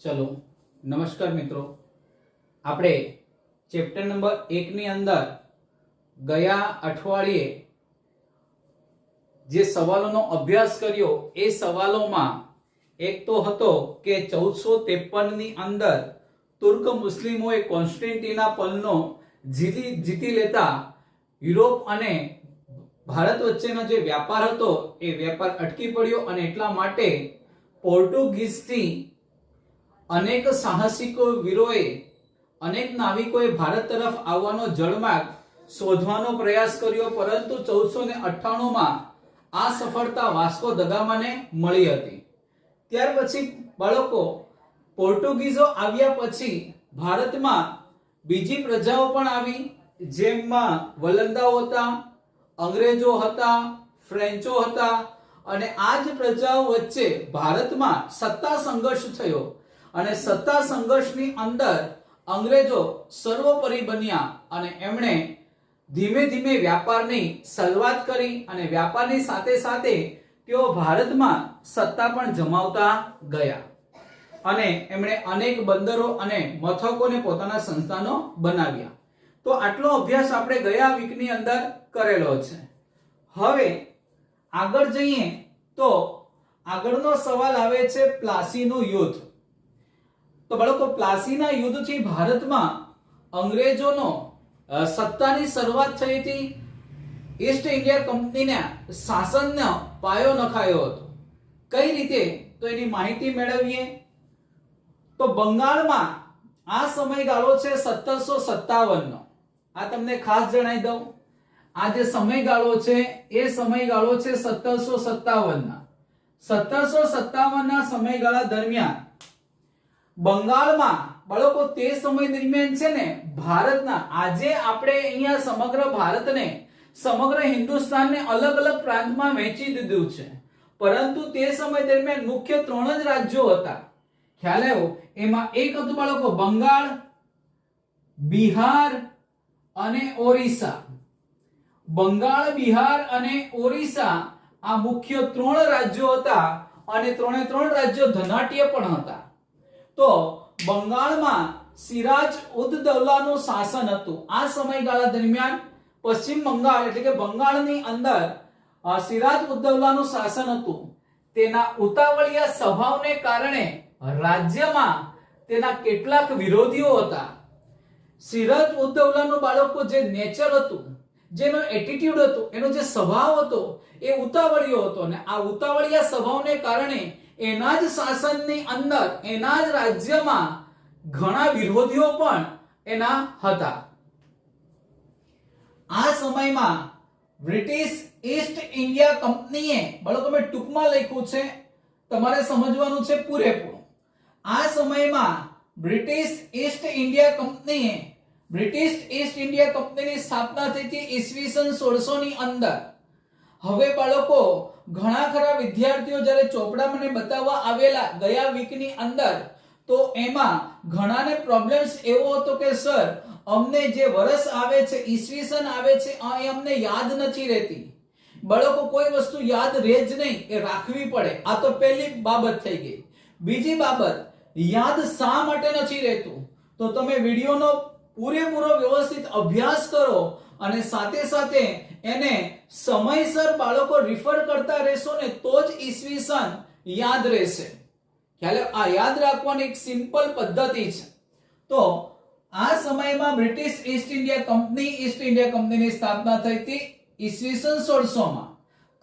चलो नमस्कार मित्रों, આપણે ચેપ્ટર નંબર 1 ની અંદર ગયા અઠવાડિયે જે સવાલોનો અભ્યાસ કર્યો એ સવાલોમાં એક તો હતો કે 1453 ની અંદર તુર્ક મુસ્લિમોએ કોન્સ્ટન્ટિનોપલનો જીતી લેતા યુરોપ અને ભારત વચ્ચેનો જે વ્યાપાર હતો એ વ્યાપાર અટકી પડ્યો અને એટલા માટે પોર્ટુગીઝથી અનેક સાહસિકો વીરોએ અનેક નાવિકોએ ભારત તરફ આવવાનો જળમાર્ગ શોધવાનો પ્રયાસ કર્યો, પરંતુ 1498 માં આ સફળતા વાસ્કો દ ગામાને મળી હતી। ત્યાર પછી બાળકો પોર્ટુગીઝો આવ્યા પછી ભારતમાં બીજી પ્રજાઓ પણ આવી, જેમાં વલંદાઓ હતા, અંગ્રેજો હતા, ફ્રેન્ચો હતા અને આ જ પ્રજાઓ વચ્ચે ભારતમાં સત્તા સંઘર્ષ થયો અને સત્તા સંઘર્ષની અંદર અંગ્રેજો સર્વોપરી બન્યા અને એમણે ધીમે ધીમે વ્યાપારની શરૂઆત કરી અને વ્યાપારની સાથે સાથે તેઓ ભારતમાં સત્તા પણ જમાવતા ગયા અને એમણે અનેક બંદરો અને મથકોને પોતાના સંસ્થાનો બનાવ્યા। તો આટલો અભ્યાસ આપણે ગયા વીકની અંદર કરેલો છે। હવે આગળ જઈએ તો આગળનો સવાલ આવે છે પ્લાસીનું યુદ્ધ। તો બાળકો પ્લાસીના યુદ્ધથી ભારતમાં અંગ્રેજોનો સત્તાની શરૂઆત થઈ હતી। ઈસ્ટ ઇન્ડિયા કંપનીના શાસનનો પાયો નખાયો હતો। કઈ રીતે તો એની માહિતી મેળવીએ તો બંગાળમાં આ સમયગાળો છે 1757 નો। આ તમને ખાસ જણાવી દઉં, આ જે સમયગાળો છે એ સમયગાળો છે 1757 ના। 1757 ના સમયગાળા દરમિયાન બંગાળમાં બાળકો તે સમય દરમિયાન છે ને ભારતના આજે આપણે અહીંયા સમગ્ર ભારતને સમગ્ર હિન્દુસ્તાનને અલગ અલગ પ્રાંતમાં વહેંચી દીધું છે, પરંતુ તે સમય દરમિયાન મુખ્ય 3 જ રાજ્યો હતા। ખ્યાલ આવ્યો? એમાં એક હતું બાળકો બંગાળ, બિહાર અને ઓરિસ્સા। બંગાળ, બિહાર અને ઓરિસ્સા આ મુખ્ય 3 રાજ્યો હતા અને 3 રાજ્યો ધનાઢ્ય પણ હતા। તો બંગાળમાં સિરાજ ઉદ દૌલાનું શાસન હતું। આ સમયગાળા દરમિયાન પશ્ચિમ બંગાળ એટલે કે બંગાળની અંદર સિરાજ ઉદ દૌલાનું શાસન હતું। તેના ઉતાવળિયા સ્વભાવને કારણે રાજ્યમાં તેના કેટલાક વિરોધીઓ હતા। સિરાજ ઉદ દૌલાનું બાળકો જે નેચર હતું, જેનો એટીટ્યુડ હતો, એનો જે સ્વભાવ હતો એ ઉતાવળિયો હતો અને આ ઉતાવળિયા સ્વભાવને કારણે એના જ શાસનની અંદર એના જ રાજ્યમાં ઘણા વિરોધીઓ પણ એના હતા। આ સમયમાં બ્રિટિશ ઈસ્ટ ઇન્ડિયા કંપનીએ બાળકો મેં ટૂંકમાં લખ્યું છે, તમારે સમજવાનું છે પૂરેપૂરું। આ સમયમાં બ્રિટિશ ઈસ્ટ ઇન્ડિયા કંપનીની સ્થાપના થઈ હતી ઈસવીસન 1600 ની અંદર। હવે બાળકો ઘણા ખરા વિદ્યાર્થીઓ જ્યારે ચોપડા મને બતાવવા આવેલા ગયા વીકની અંદર, તો એમાં ઘણાને પ્રોબ્લેમ્સ એવો હતો કે સર અમને જે વર્ષ આવે છે, ઈસવીસન આવે છે, એ અમને યાદ નથી રહેતી। બાળકો કોઈ વસ્તુ યાદ રહે જ નહીં, એ રાખવી પડે। આ તો પહેલી બાબત થઈ ગઈ। બીજી બાબત, યાદ શા માટે નથી રહેતું તો તમે વિડિયોનો પૂરેપૂરો વ્યવસ્થિત અભ્યાસ કરો અને સાથે સાથે એને સમયસર બાળકો રિફર કરતા રહેશો ને તો જ ઈસવીસન યાદ રહેશે। ખ્યાલ? આ યાદ રાખવાની એક સિમ્પલ પદ્ધતિ છે। તો આ સમયમાં બ્રિટિશ ઈસ્ટ ઇન્ડિયા કંપનીની સ્થાપના થઈ હતી ઈસવીસન 1600 માં।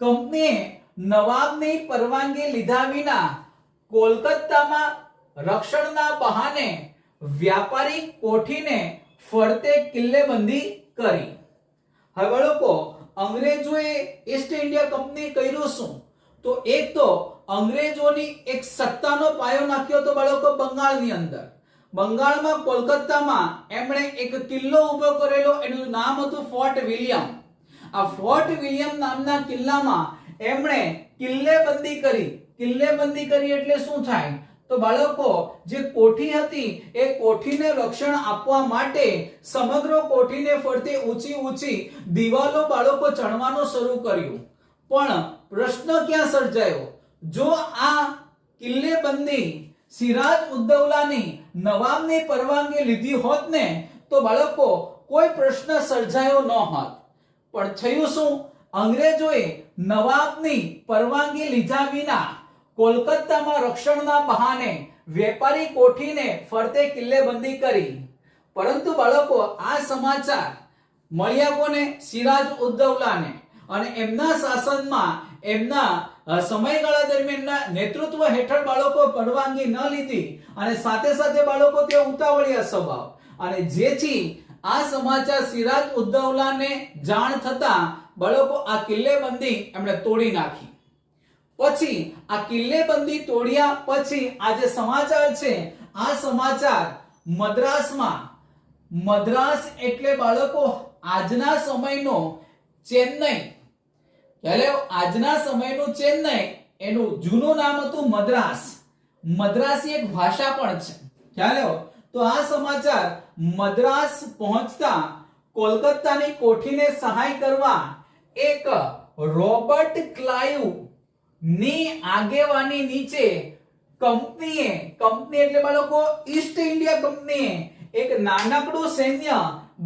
કંપનીએ નવાબની પરવાનગી લીધા વિના કોલકાતામાં રક્ષણના બહાને વ્યાપારી કોઠીને ફરતે કિલ્લેબંધી કરી। હવે બાળકો અંગ્રેજોએ ઈસ્ટ ઇન્ડિયા કંપની કર્યું શું તો એક તો અંગ્રેજોની એક સત્તાનો પાયો નાખ્યો તો બાળકો બંગાળની અંદર। બંગાળમાં કોલકાતામાં એમણે એક કિલ્લો ઊભો કરેલો, એનું નામ હતું ફોર્ટ વિલિયમ। આ ફોર્ટ વિલિયમ નામના કિલ્લામાં એમણે કિલ્લેબંધી કરી। કિલ્લેબંધી કરી એટલે શું થાય તો બાળકો જે કોઠી હતી એ કોઠીને રક્ષણ આપવા માટે સમગ્ર કોઠીને ફરતે ઊંચી દિવાલો બાળકો ચણવાનું શરૂ કર્યું। પણ પ્રશ્ન ક્યાં સર્જાયો, જો આ કિલ્લેબંધી સિરાજ ઉદ્દૌલાની નવાબની પરવાનગી લીધી હોત ને તો બાળકો કોઈ પ્રશ્ન સર્જાયો ન હોત. પણ થયું શું? અંગ્રેજોએ નવાબની પરવાનગી લીધા વિના કોલકાતામાં રક્ષણના બહાને વેપારી કોઠીને ફરતે કિલ્લેબંધી કરી. પરંતુ બાળકો આ સમાચાર મળ્યા કોને? સિરાજ ઉદ્દૌલાને. અને એમના શાસનમાં એમના સમયગાળા દરમિયાન નેતૃત્વ હેઠળ બાળકો પરવાનગી ન લીધી અને સાથે સાથે બાળકો તે ઉતાવળિયા સ્વભાવ, અને જેથી આ સમાચાર સિરાજ ઉદ્દૌલાને જાણ થતા બાળકો આ કિલ્લેબંધી એમણે તોડી નાખી. પછી આ કિલ્લેબંધી તોડ્યા પછી આ જે સમાચાર છે આ સમાચાર મદ્રાસમાં, મદ્રાસ એટલે બાળકો આજના સમયનો ચેન્નઈ, એટલે આજના સમયનું ચેન્નઈ, એનું જૂનું નામ હતું મદ્રાસ. મદ્રાસી એક ભાષા પણ છે, ખ્યાલ. તો આ સમાચાર મદ્રાસ પહોંચતા કોલકાતાની કોઠીને સહાય કરવા એક રોબર્ટ ક્લાઇવ ની આગેવાની નીચે કંપનીએ, કંપની એટલે બાળકો ઈસ્ટ ઇન્ડિયા કંપનીએ એક નાનકડું સૈન્ય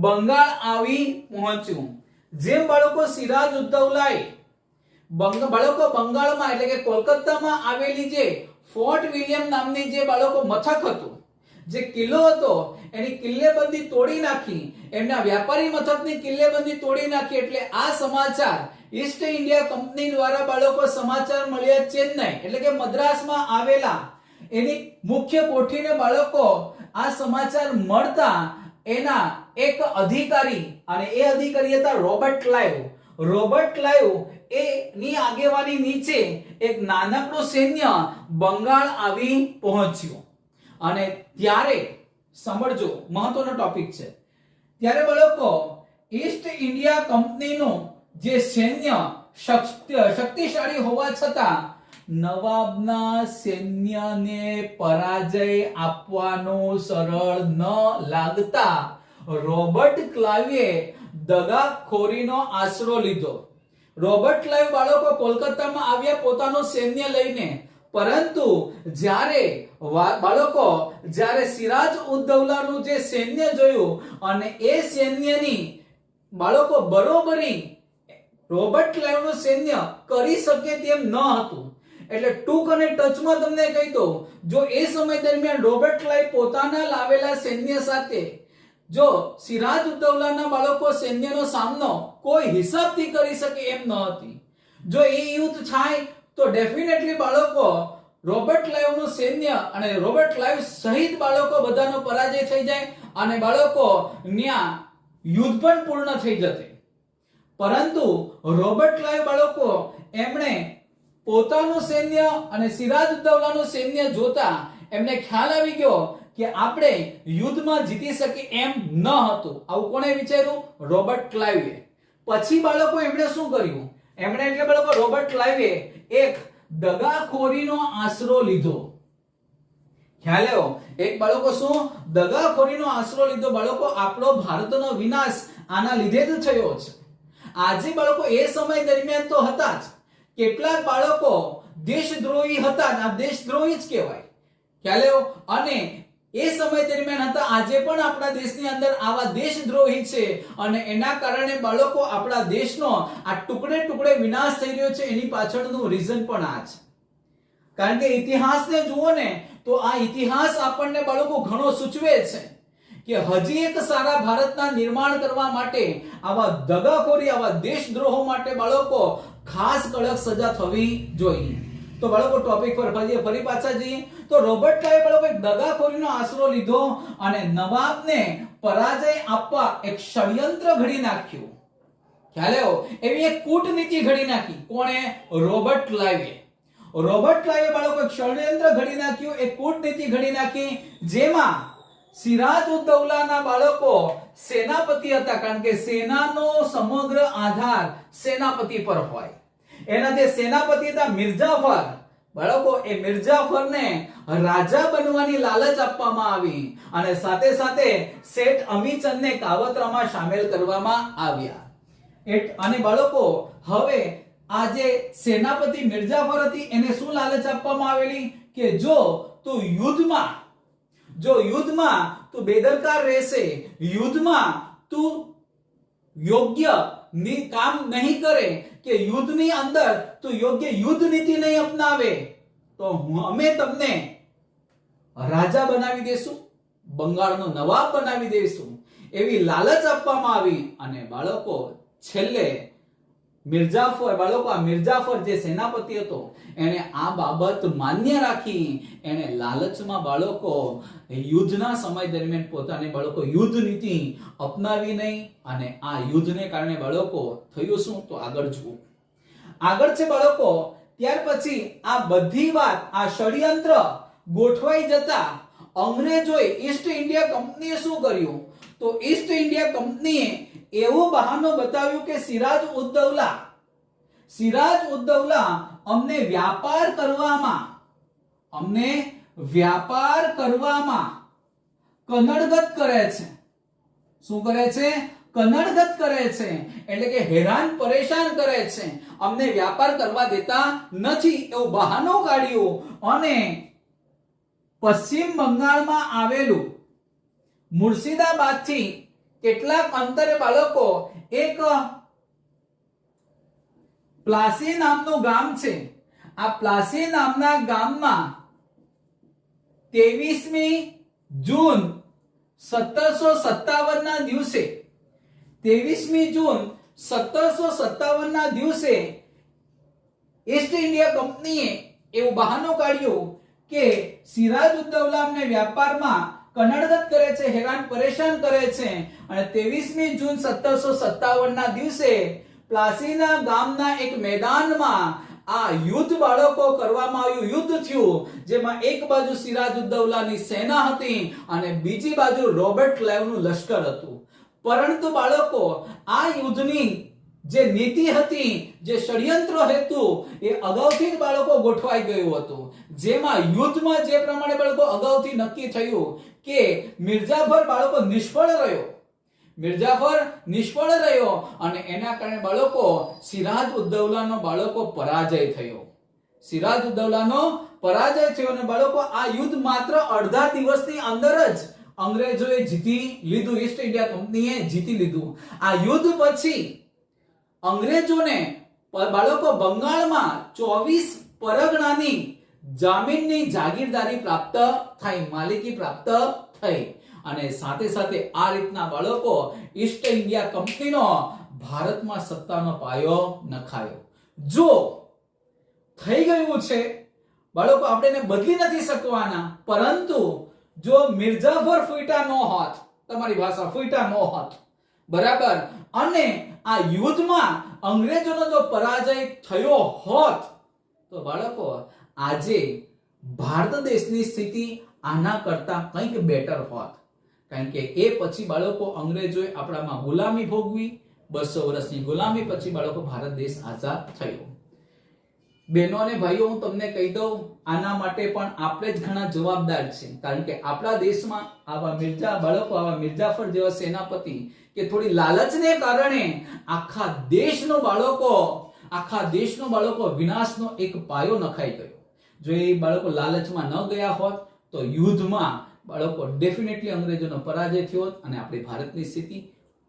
બંગાળ આવી પહોંચ્યું. જેમ બાળકો સિરાજ ઉદ્દૌલાએ બાળકો બંગાળમાં એટલે કે કોલકાતામાં આવેલી જે ફોર્ટ વિલિયમ નામની જે બાળકો મથક હતું, જે કિલ્લો હતો, એની કિલ્લેબંધી તોડી નાખી, એમના વ્યાપારી મથકની કિલ્લેબંધી તોડી નાખી. એટલે આ સમાચાર ઈસ્ટ ઇન્ડિયા કંપની દ્વારા બાળકો સમાચાર મળ્યા ચેન્નઈ એટલે કે મદ્રાસમાં આવેલા એની મુખ્ય કોઠીને બાળકો આ સમાચાર મળતા એના એક અધિકારી, અને એ અધિકારી હતા રોબર્ટ ક્લાઇવ. રોબર્ટ ક્લાઇવ એની આગેવાની નીચે એક નાનકડું સૈન્ય બંગાળ આવી પહોંચ્યું. અને ત્યારે સમજો, મહત્વનો ટોપિક છે, ત્યારે બાળકો ઈસ્ટ ઇન્ડિયા કંપનીનું જે સૈન્ય શક્તિશાળી હોવા છતાં નવાબના સૈન્યને પરાજય આપવાનો સરળ ન લાગતા રોબર્ટ ક્લાઇવે દગાખોરીનો આશરો લીધો. રોબર્ટ ક્લાઇવ બાળકો કોલકાતામાં આવ્યા પોતાનું સૈન્ય લઈને, પરંતુ જ્યારે સિરાજ ઉદ્દૌલાનું જે સૈન્ય જોયું અને એ સૈન્યની બાળકો બરોબરી રોબર્ટ ક્લાઇવનું સૈન્ય કરી શકે તેમ ન હતું. એટલે ટૂંક અને ટચમાં તમને કહી દઉં, જો એ સમય દરમિયાન રોબર્ટ ક્લાઇવ પોતાના લાવેલા સૈન્ય સાથે જો સિરાજ ઉદ્દૌલાના બાળકો સૈન્યનો સામનો કોઈ હિસાબથી કરી શકે એમ ન હતી. જો એ યુદ્ધ થાય તો ડેફિનેટલી બાળકો રોબર્ટ ક્લાઇવનું સૈન્ય અને રોબર્ટ ક્લાઇવ સહિત બાળકો બધાનો પરાજય થઈ જાય અને બાળકો ન્યા યુદ્ધ પણ પૂર્ણ થઈ જશે. પરંતુ રોબર્ટ ક્લાઇવ બાળકો એમણે પોતાનું સૈન્ય અને સિરાજ ઉદ્દૌલાનું સૈન્ય જોતા એમને ખ્યાલ આવી ગયો કે આપણે યુદ્ધમાં જીતી શકીએ એમ ન હતું. આવું કોણે વિચાર્યું? રોબર્ટ ક્લાઇવે. પછી બાળકો એમણે શું કર્યું? એમણે એટલે બાળકો રોબર્ટ ક્લાઇવે એક દગાખોરીનો આશરો લીધો. ખ્યાલ આવ્યો? એક બાળકો શું દગાખોરીનો આશરો લીધો. બાળકો આપણો ભારતનો વિનાશ આના લીધે જ થયો છે. આજે બાળકો એ સમય દરમિયાન તો હતા જ, કેટલાક બાળકો દેશદ્રોહી હતા, આ દેશદ્રોહી જ કહેવાય. ખ્યાલ આવ્યો? અને એ સમય દરમિયાન હતા, આજે પણ આપણા દેશની અંદર આવા દેશદ્રોહી છે અને એના કારણે બાળકો આપણા દેશનો આ ટુકડે ટુકડે વિનાશ થઈ રહ્યો છે. એની પાછળનું રીઝન પણ આ છે. કારણ કે ઇતિહાસને જુઓ ને તો આ ઇતિહાસ આપણને બાળકો ઘણો સૂચવે છે કે હજી એક સારા ભારતના નિર્માણ કરવા માટે આવા દગાખોરી, આવા દેશદ્રોહો માટે બાળકો ખાસ કડક સજા થવી જોઈએ. તો બાળકો ટોપિક પર ફરી પાછા જઈએ તો રોબર્ટ ક્લાઇવે બાળકો એક દગાખોરીનો આશરો લીધો અને નવાબને પરાજય આપવા એક ષડયંત્ર ઘડી નાખ્યું. ખ્યાલ આવ્યો? એવી એક કૂટનીતિ ઘડી નાખી. કોણે? રોબર્ટ ક્લાઇવે. રોબર્ટ ક્લાઇવે બાળકો એક ષડયંત્ર ઘડી નાખ્યું, એક કૂટનીતિ ઘડી નાખી, જેમાં સિરાજ ઉદ્દૌલાના બાળકો સેનાપતિ હતા. કારણ કે સેનાનો સમગ્ર આધાર સેનાપતિ પર હોય. એના જે સેનાપતિ હતા મિર્જાફર, બાળકો એ મિર્જાફરને રાજા બનવાની લાલચ આપવામાં આવી અને સાથે સાથે શેઠ અમીચંદને કાવતરામાં સામેલ કરવામાં આવ્યા. અને બાળકો હવે આ જે સેનાપતિ મિર્જાફર હતી એને શું લાલચ આપવામાં આવેલી કે જો યુદ્ધમાં તું બેદરકાર રહેશે, યુદ્ધમાં તું યોગ્ય કામ નહીં કરે કે યુદ્ધની અંદર તું યોગ્ય યુદ્ધ નીતિ નહીં અપનાવે તો અમે તમને રાજા બનાવી દેશું, બંગાળનો નવાબ બનાવી દેશું, એવી લાલચ આપવામાં આવી. અને બાળકો છેલ્લે મિર્જાફર જે સેનાપતિ હતો એને આ બાબત માન્ય રાખી. એને લાલચમાં બાળકો યુદ્ધના સમય દરમિયાન પોતાની બાળકો યુદ્ધ નીતિ અપનાવી નહીં. અને આ યુદ્ધને કારણે બાળકો થયું શું તો આગળ જુઓ. આગળ છે બાળકો, ત્યાર પછી આ બધી વાત, આ ષડયંત્ર ગોઠવાઈ જતા અંગ્રેજોએ ઈસ્ટ ઇન્ડિયા કંપનીએ શું કર્યું તો ઈસ્ટ ઇન્ડિયા કંપનીએ એવું બહાનું બતાવ્યું કે સિરાજ ઉદ દૌલા અમને વ્યાપાર કરવામાં કનડગત કરે છે. શું કરે છે? કનડગત કરે છે, એટલે કે હેરાન પરેશાન કરે છે, અમને વ્યાપાર કરવા દેતા નથી એવું બહાનું કાઢ્યું. અને પશ્ચિમ બંગાળમાં આવેલું મુર્શિદાબાદથી કેટલાક અંતરે બાળકો એક પ્લાસી નામનું ગામ છે. આ પ્લાસી નામના ગામમાં 23મી જૂન 1757 ના દિવસે 23મી જૂન 1757 ના દિવસે ઈસ્ટ ઇન્ડિયા કંપનીએ એવું બહાનું કાઢ્યું કે સિરાજ ઉદ દૌલા અમને વ્યાપારમાં કનડગત કરે છે, હેરાન પરેશાન કરે છે. અને 23મી જૂન 1757 ના દિવસે પ્લાસીના ગામના એક મેદાનમાં આ યુદ્ધ બાળકો કરવામાં આવ્યું. યુદ્ધ થયું જેમાં એક બાજુ સિરાજ ઉદ દૌલાની સેના હતી અને બીજી બાજુ રોબર્ટ ક્લાઇવનું લશ્કર હતું. પરંતુ બાળકો આ યુદ્ધની જે નીતિ હતી, જે ષડયંત્ર હતું એ અગાઉથી જ બાળકો ગોઠવાઈ ગયું હતું. જેમાં યુદ્ધમાં જે પ્રમાણે બાળકો અગાઉથી નક્કી થયું કે મિર્જાફર બાળકો નિષ્ફળ રહ્યો અને એના કારણે બાળકો સિરાજ ઉદ દૌલાનો બાળકો પરાજય થયો. અને બાળકો આ યુદ્ધ માત્ર અડધા દિવસની અંદર જ અંગ્રેજોએ જીતી લીધું. ઈસ્ટ ઇન્ડિયા કંપનીએ જીતી લીધું. આ યુદ્ધ પછી અંગ્રેજોને બાળકો બંગાળમાં 24 પરગણાની જામીનની જાગીરદારી પ્રાપ્ત થઈ, માલિકી પ્રાપ્ત થઈ. અને સાથે સાથે આ રીતના બાળકો ઈસ્ટ ઇન્ડિયા કંપનીનો ભારતમાં સત્તાનો પાયો નખાયો. જો થઈ ગયું છે બાળકો, આપણે એને બદલી નથી શકવાના, પરંતુ જો મિર્જાફર ફૂટા ન હોત, તમારી ભાષા ફૂટા ન હોત, બરાબર, અને આ યુદ્ધમાં અંગ્રેજોનો જો પરાજય થયો હોત તો બાળકો આજે ભારત દેશની સ્થિતિ આના કરતા કંઈક બેટર હોત. કારણ કે એ પછી બાળકો અંગ્રેજોએ આપણામાં ગુલામી ભોગવી. 200 વર્ષની ગુલામી પછી બાળકો ભારત દેશ આઝાદ થયો. બહેનો અને ભાઈઓ, હું તમને કહી દઉં, આના માટે પણ આપણે જ ઘણા જવાબદાર છે. કારણ કે આપણા દેશમાં આવા મિર્જાફર જેવા સેનાપતિ કે થોડી લાલચને કારણે આખા દેશનો બાળકો વિનાશનો એક પાયો નખાઈ ગયો. જો એ બાળકો લાલચમાં ન ગયા હોત તો યુદ્ધમાં બાળકો ડેફિનેટલી અંગ્રેજોનો પરાજય થયો અને આપણી ભારતની સ્થિતિ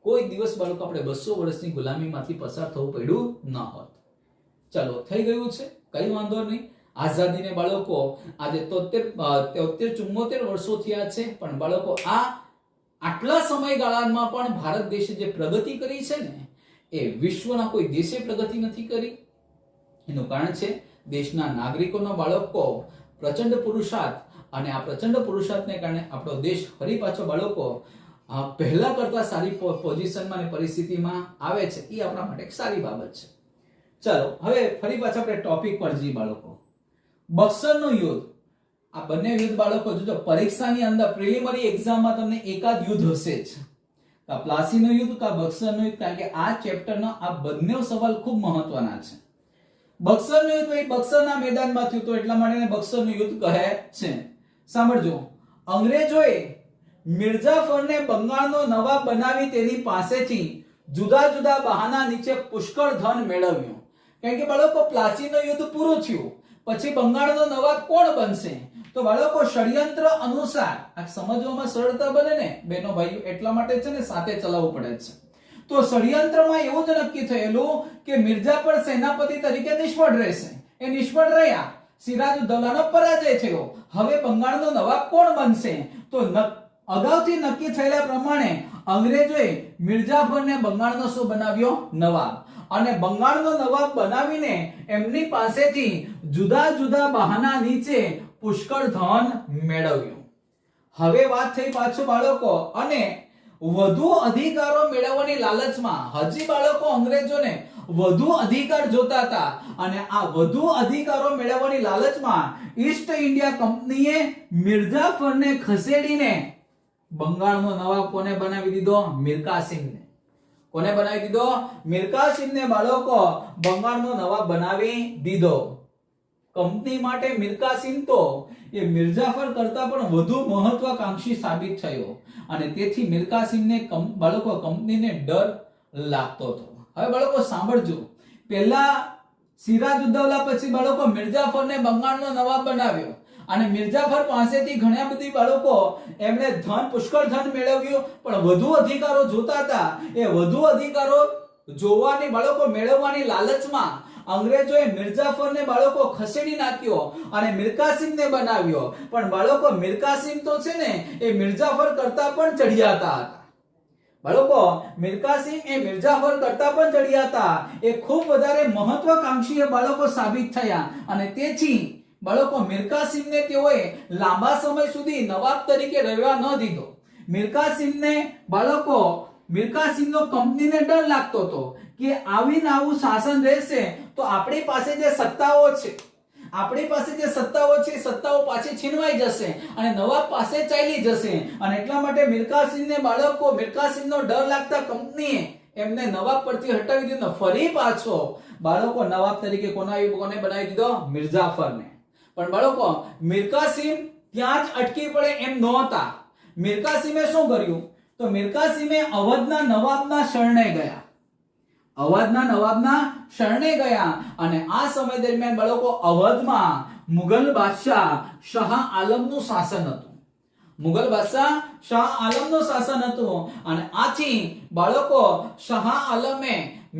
કોઈ દિવસ બાળકો આપણે 200 વર્ષની ગુલામીમાંથી પસાર થવું પડ્યું ન હોત. ચલો, થઈ ગયું છે, કઈ વાંધો નહીં. આઝાદીને બાળકો આજે 73-74 વર્ષો થયા છે, પણ બાળકો આટલા સમયગાળામાં પણ ભારત દેશે જે પ્રગતિ કરી છે ને, એ વિશ્વના કોઈ દેશે પ્રગતિ નથી કરી. એનું કારણ છે દેશના નાગરિકોનો બાળકો પ્રચંડ પુરુષાર્થ. અને આ પ્રચંડ પુરુષાર્થને કારણે આપણો દેશ ફરી પાછો બાળકો પહેલા કરતા સારી પોઝિશનમાં અને પરિસ્થિતિમાં આવે છે. એ આપણા માટે એક સારી બાબત છે. ચલો, હવે ફરી પાછા આપણે ટોપિક પર જઈએ બાળકો. બક્સરનું યુદ્ધ. આ બંને યુદ્ધ બાળકો જો પરીક્ષાની અંદર પ્રિલિમિનરી એક્ઝામમાં તમને એકાદ યુદ્ધ હશે જ, કા પ્લાસીનું યુદ્ધ કા બક્સરનું યુદ્ધ. કારણ કે આ ચેપ્ટરના આ બંને સવાલ ખૂબ મહત્વના છે. બક્સરનું યુદ્ધ એ બક્સરના મેદાનમાં થયું તો એટલા માટે એને બક્સરનું યુદ્ધ કહે છે. સાંભળજો, અંગ્રેજોએ મિર્જાફરને બંગાળનો નવાબ બનાવી તેની પાસેથી જુદા જુદા બહાના નીચે પુષ્કળ ધન મેળવ્યું. કારણ કે બાળકો પ્લાસીનું યુદ્ધ પૂરું થયું, પછી બંગાળનો નવાબ કોણ બનશે? તો બાળકો ષડયંત્ર અનુસાર, આ સમજવામાં સરળતા બને ને બેનો ભાઈઓ, એટલા માટે છે ને સાથે ચલાવવું પડે છે. તો ષડયંત્રમાં એવું જ નક્કી થયેલું કે મિર્જાફર સેનાપતિ તરીકે નિષ્ફળ રહેશે. એ નિષ્ફળ રહ્યા, સિરાજુદ્દૌલાનો પરાજય થયો. હવે બંગાળનો નવાબ કોણ બનશે? તો અગાઉથી નક્કી થયેલા પ્રમાણે અંગ્રેજોએ મિર્જાફરને બંગાળનો શું બનાવ્યો? નવાબ. અને બંગાળનો નવાબ બનાવીને એમની પાસેથી જુદા જુદા બહાના નીચે પુષ્કળ ધન મેળવ્યું. હવે વાત થઈ પાછું બાળકો, અને વધુ અધિકારો મેળવવાની લાલચમાં હજી બાળકો અંગ્રેજોને વધુ અધિકાર જોતા હતા, અને આ વધુ અધિકારો મેળવવાની લાલચમાં ઈસ્ટ ઇન્ડિયા કંપનીએ મિર્જાફરને ખસેડીને બંગાળનો નવાબ કોને બનાવી દીધો? મીર કાસિમને. કોને બનાવી દીધો? મીર કાસિમને બાળકો બંગાળનો નવાબ બનાવી દીધો. કંપની માટે મીર કાસિમ તો એ મિર્જાફર કરતા પણ વધુ મહત્વાકાંક્ષી સાબિત થયો, અને તેથી મીર કાસિમને બાળકો કંપનીને ડર લાગતો હતો. હવે બાળકો સાંભળજો, પહેલા સિરાજુદ્દૌલા પછી બાળકો મિર્જાફરને બંગાળનો નવાબ બનાવ્યો, અને મિર્જાફર પાસેથી ઘણા બધી બાળકો એમણે ધન, પુષ્કળ ધન મેળવ્યું, પણ વધુ અધિકારો જોતા હતા. એ વધુ અધિકારો જોવાની બાળકો મેળવવાની લાલચમાં અંગ્રેજોએ મિર્જાફરને બાળકો ખસેડી નાખ્યો અને મીર કાસિમને બનાવ્યો. પણ બાળકો મીર કાસિમ તો છે ને એ મિર્જાફર કરતા પણ ચડિયાતા હતા. બાળકો મીર કાસિમ એ મિર્જાફર કરતા પણ ચડિયાતા, એ ખૂબ વધારે મહત્વાકાંક્ષી બાળકો સાબિત થયા, અને તેથી બાળકો મીર કાસિમને તેઓએ લાંબા સમય સુધી નવાબ તરીકે રહેવા ન દીધો. મીર કાસિમને બાળકો મીર કાસિમનો કંપનીને ડર લાગતો હતો કે આવીને આવું શાસન રહેશે તો આપણી પાસે જે સત્તાઓ છે, સત્તાઓ પાછી છીનવાઈ જશે અને નવાબ પાસે ચાલી જશે. અને એટલા માટે મીર કાસિમને બાળકો મીર કાસિમનો ડર લાગતા કંપનીએ એમને નવાબ પરથી હટાવી દીધો. ફરી પાછો બાળકો નવાબ તરીકે કોને બનાવી દીધો? મિર્જાફરને. પણ બાળકો મીર કાસિમ ત્યાં જ અટકી પડે એમ નહોતા. મીર કાસિમે શું કર્યું? તો મીર કાસિમે અવધના નવાબના શરણે ગયા, અને આ સમય દરમિયાન બાળકો અવધમાં મુગલ બાદશાહ શાહ આલમનું શાસન હતું. અને આથી બાળકો શાહ આલમે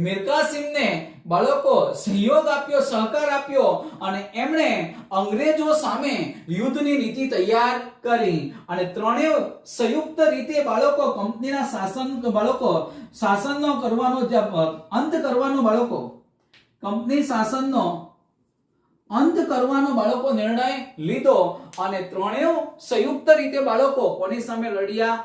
મીર કાસિમને બાળકો સહકાર આપ્યો, અને એમણે અંગ્રેજો સામે યુદ્ધની નીતિ તૈયાર કરી, અને ત્રણેય સંયુક્ત રીતે બાળકો કંપનીના શાસનનો કરવાનો અંત કરવાનો બાળકો નિર્ણય લીધો. અને ત્રણેય સંયુક્ત રીતે બાળકો કોની સામે લડ્યા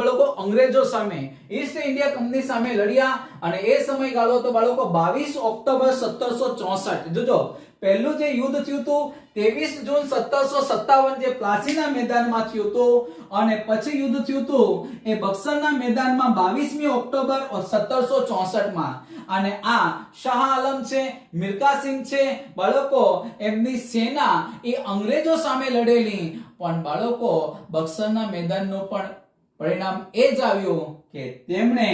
બાળકો? અંગ્રેજો સામે, ઈસ્ટ ઇન્ડિયા કંપની સામે લડ્યા. અને એ સમયગાળો તો બાળકો 22 ઓક્ટોબર 1764. જોજો, પહેલું જે યુદ્ધ થયું હતું 23 જૂન 1757 જે પ્લાસીના મેદાનમાં થયું હતું, અને પછી યુદ્ધ થયું હતું એ બક્સરના મેદાનમાં 22મી ઓક્ટોબર 1764 માં. અને આ શાહ આલમ છે, મીર કાસિમ છે બાળકો, એમની સેના એ અંગ્રેજો સામે લડેલી. પણ બાળકો બક્સરના મેદાનનું પણ પરિણામ એ જ આવ્યું કે તેમણે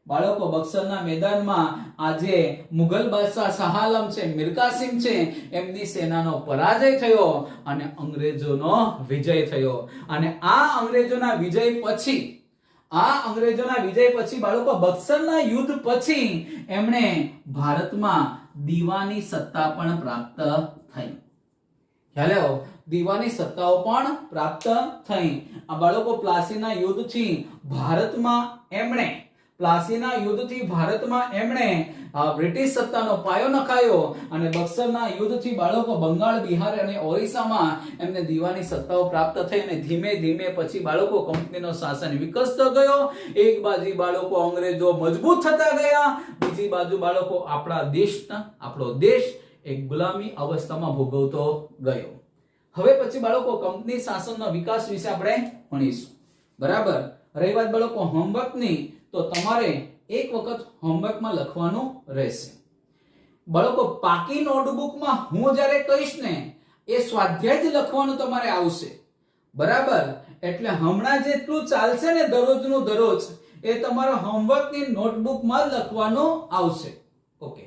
બાળકો બક્સરના મેદાનમાં આજે મુગલ બાદશાહ શાહ આલમ છે, મીર કાસિમ છે, એમની સેનાનો પરાજય થયો અને અંગ્રેજોનો વિજય થયો. અને આ અંગ્રેજોના વિજય પછી બાળકો બક્સરના યુદ્ધ પછી એમણે ભારતમાં દીવાની સત્તા પણ પ્રાપ્ત થઈ. ખ્યાલ આવ્યો? દીવાની સત્તાઓ પણ પ્રાપ્ત થઈ. આ બાળકો પ્લાસીના યુદ્ધથી ભારતમાં એમણે બ્રિટિશ સત્તાનો પાયો નખાયો, અને બક્સરના યુદ્ધથી બાળકો બંગાળ, બિહાર અને ઓરિસ્સામાં એમને દીવાની સત્તાઓ પ્રાપ્ત થઈ. અને ધીમે ધીમે પછી બાળકો કંપનીનો શાસન વિકસતો ગયો. એક બાજુ બાળકો અંગ્રેજો મજબૂત થતા ગયા, બીજી બાજુ બાળકો આપણો દેશ એક ગુલામી અવસ્થામાં ભોગવતો ગયો. હવે પછી બાળકો કંપની શાસનનો વિકાસ વિશે આપણે ભણીશું. બરાબર? રહી વાત બાળકો હોમવર્કની, તો તમારે એક વખત હોમવર્કમાં લખવાનું રહેશે. બાળકો પાકી નોટબુકમાં હું જ્યારે કહીશ ને એ સ્વાધ્યાય જ લખવાનું તમારે આવશે. બરાબર? એટલે હમણાં જેટલું ચાલશે ને દરરોજ એ તમારા હોમવર્કની નોટબુકમાં લખવાનું આવશે. ઓકે.